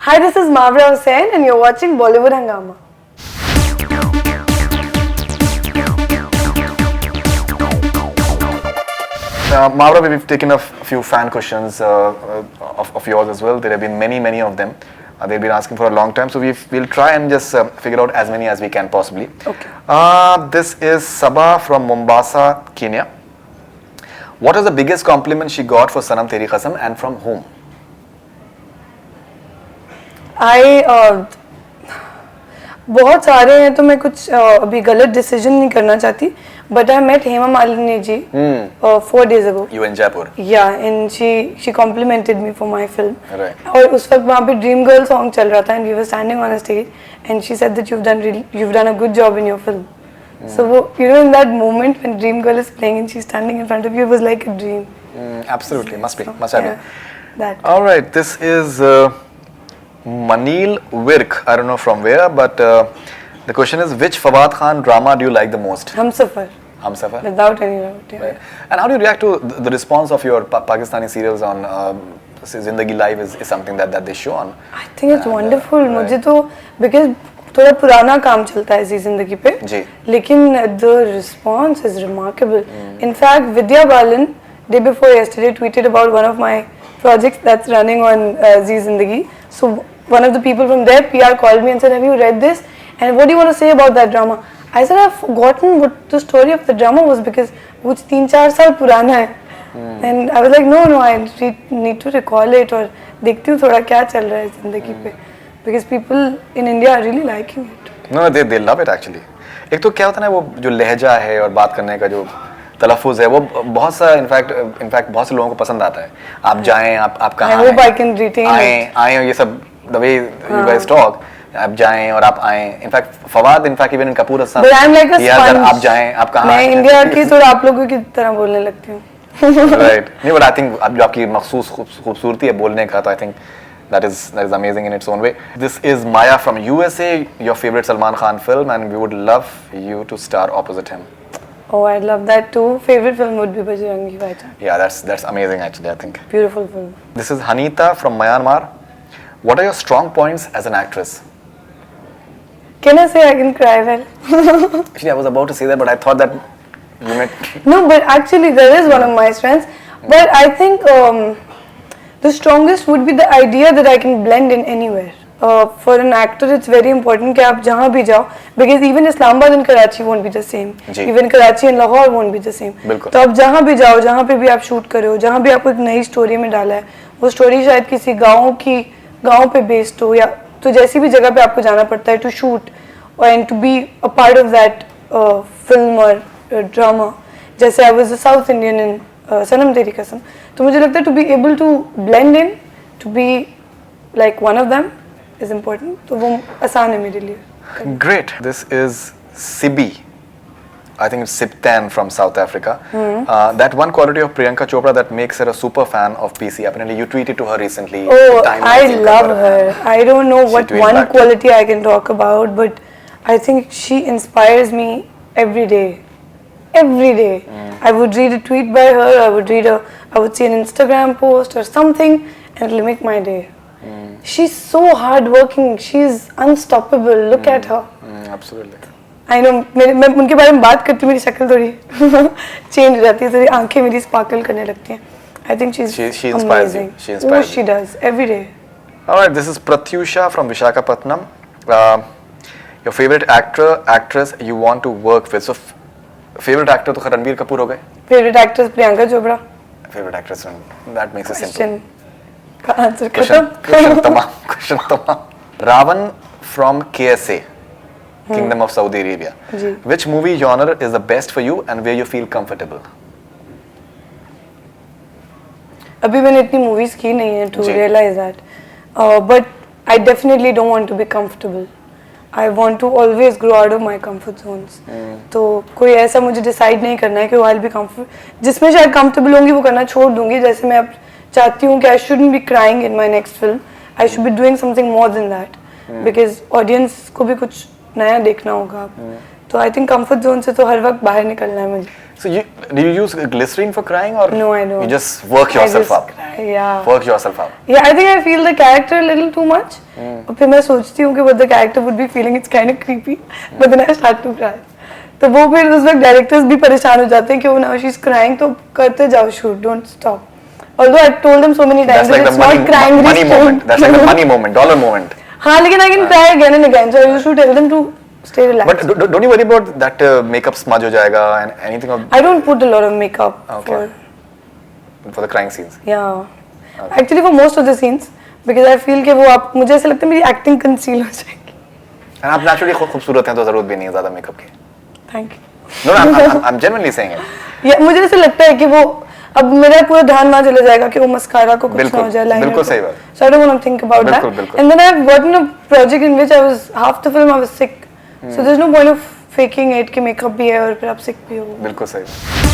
Hi, this is Mavra Hussain and you're watching Bollywood Hangama. Mavra, we've taken a few fan questions of yours as well. There have been many of them. They've been asking for a long time, so we'll try and just figure out as many as we can possibly. Okay. This is Sabah from Mombasa, Kenya. What was the biggest compliment she got for Sanam Teri Qasam and from whom? बहुत सारे हैं तो मैं कुछ अभी गलत decision नहीं करना चाहती but I met Hema Malini ji 4 days ago. You in Jaipur? Yeah, and she complimented me for my film. Right. और उस वक्त वहाँ पे Dream Girl song चल रहा था and we were standing on a stage and she said that you've done a good job in your film. So you know, in that moment when Dream Girl is playing and she's standing in front of you, it was like a dream. Absolutely, must have been. That. All right, this is Manil Virk. I don't know from where, but the question is, which Fawad Khan drama do you like the most? Humsafar. Humsafar. Without any doubt. Yeah. Right. And how do you react to the response of your Pakistani serials on Zindagi Live is something that they show on? I think it's wonderful. Right. मुझे तो because थोड़ा पुराना काम चलता है जिंदगी पे जी. लेकिन the response is remarkable. In fact, Vidya Balan day before yesterday tweeted about one of my projects that's running on Zee Zindagi. So one of the people from their PR called me and said, "Have you read this? And what do you want to say about that drama?" I said, "I've forgotten what the story of the drama was because कुछ 3-4 साल पुराना है." And I was like, "No, I need to recall it और देखती हूँ थोड़ा क्या चल रहा है जिंदगी पे." Because people in India are really liking it. No, they love it actually. एक तो क्या होता है ना, वो जो लहजा है और बात करने का जो तलफ़ुज़ है वो बहुत सा इनफैक्ट बहुत से लोगों को पसंद आता है. आप जाएं, आप कहाँ हैं, I hope I can retain it. आएं और ये सब the way you guys talk, आप जाएं और आप आएं. In fact Fawad even in Kapoor Hassan. But I'm like a sponge. आप जाएं, आप कहाँ हैं. मैं इंडिया की थोड़ा आप लोगों की तरह बोलने लगती हूँ. Right. नहीं, but I think अब जो आपकी मखसूस खूबसूरती है बोलने का, तो I think that is amazing in its own way. This is Maya from USA, your favorite Salman Khan film, and we would love you to star opposite him. Oh, I'd love that too. Favorite film would be Bajrangi Bhaijaan. Yeah, that's amazing actually, I think. Beautiful film. This is Hanita from Myanmar. What are your strong points as an actress? Can I say I can cry well? Actually, I was about to say that, but I thought that you might. No, but actually there is one of my strengths. But I think the strongest would be the idea that I can blend in anywhere. For an actor, it's very important कि आप जहाँ भी जाओ, because even Islamabad and Karachi won't be the same. Even Karachi and Lahore won't be the same. तो आप जहाँ भी जाओ, जहाँ पे भी आप शूट करे हो, जहाँ भी आपको एक नई स्टोरी में डाला है, वो स्टोरी शायद किसी गाँव पे बेस्ड हो, या तो जैसी भी जगह पे आपको जाना पड़ता है to shoot and to be a part of that film or drama. जैसे I was a South Indian in Sanam Teri Qasam, तो मुझे लगता है to be able to blend in, to be like one of them is important. तो वो आसान है मेरे लिए. Great. This is Sibi. I think it's Siptan from South Africa. That one quality of Priyanka Chopra that makes her a super fan of PC. Apparently, you tweeted to her recently. Oh, I love her. I don't know what one quality I can talk about, but I think she inspires me every day. Every day. I would read a tweet by her, I would see an Instagram post or something, and it'll make my day. She's so hardworking. She's unstoppable. Look at her. Absolutely. I know. मैं उनके बारे में बात करती हूँ, मेरी शक्ल थोड़ी change हो जाती है, थोड़ी आंखें मेरी sparkle करने लगती हैं. I think she inspires amazing. you. She inspires she does every day. All right. This is Pratyusha from Visakhapatnam. Your favorite actress you want to work with. So, favorite actor तो रणबीर कपूर हो गए. Favorite actress Priyanka Chopra. Favorite actress, that makes it simple. Question tamam. Ravan from KSA, Kingdom of Saudi Arabia. Which movie genre is the best for you and where you feel comfortable? अभी मैंने इतनी movies की नहीं है to realize that. But I definitely don't want to be comfortable. I want to always grow out of my comfort zones. तो कोई ऐसा मुझे decide नहीं करना है कि I'll be comfortable. जिसमें शायद comfortable होंगी वो करना छोड़ दूंगी. जैसे मैं अब चाहती हूँ कि I shouldn't be crying in my next film. I should be doing something more than that. Because audience को भी कुछ नया देखना होगा. तो I think comfort zone से तो हर वक्त बाहर निकलना है मुझे. So do you use glycerine for crying or No, I don't. you just work yourself I up? just cry, yeah. Work yourself up. Yeah, I think I feel the character a little too much. और फिर मैं सोचती हूँ कि what the character would be feeling, it's kind of creepy. But then I start to cry. तो वो फिर उस वक्त डायरेक्टर्स भी परेशान हो जाते हैं कि वो now she's crying तो करते जाओ shoot, don't stop. Although I told them so many times That's like that the it's not crying money restraint. moment. That's like the money moment, dollar moment. हाँ, लेकिन I can cry again and again. So I used to tell them to stay relaxed. But don't you worry about that makeup smudge हो जाएगा and anything of I don't put a lot of makeup Okay. for the crying scenes? Yeah. Actually for most of the scenes because I feel कि वो आप मुझे ऐसा लगता है मेरी acting conceal हो जाएगी. And आप naturally खूबसूरत हैं तो जरूरत भी नहीं है ज़्यादा मेकअप की. Thank you. No, I'm genuinely saying it. या मुझे ऐसा लगता है कि वो अब मेरा पूरा ध्यान वहाँ चला जाएगा कि वो मस्कारा को कुछ ना बिल्कुल, हो जाए लाइनर बिल्कुल को. सही बात. So I don't want to think about that. बिल्कुल, बिल्कुल. And then I've gotten a project in which I was half the film I was sick. So there's no point of faking it कि makeup भी है और फिर आप sick भी हो. बिल्कुल सही.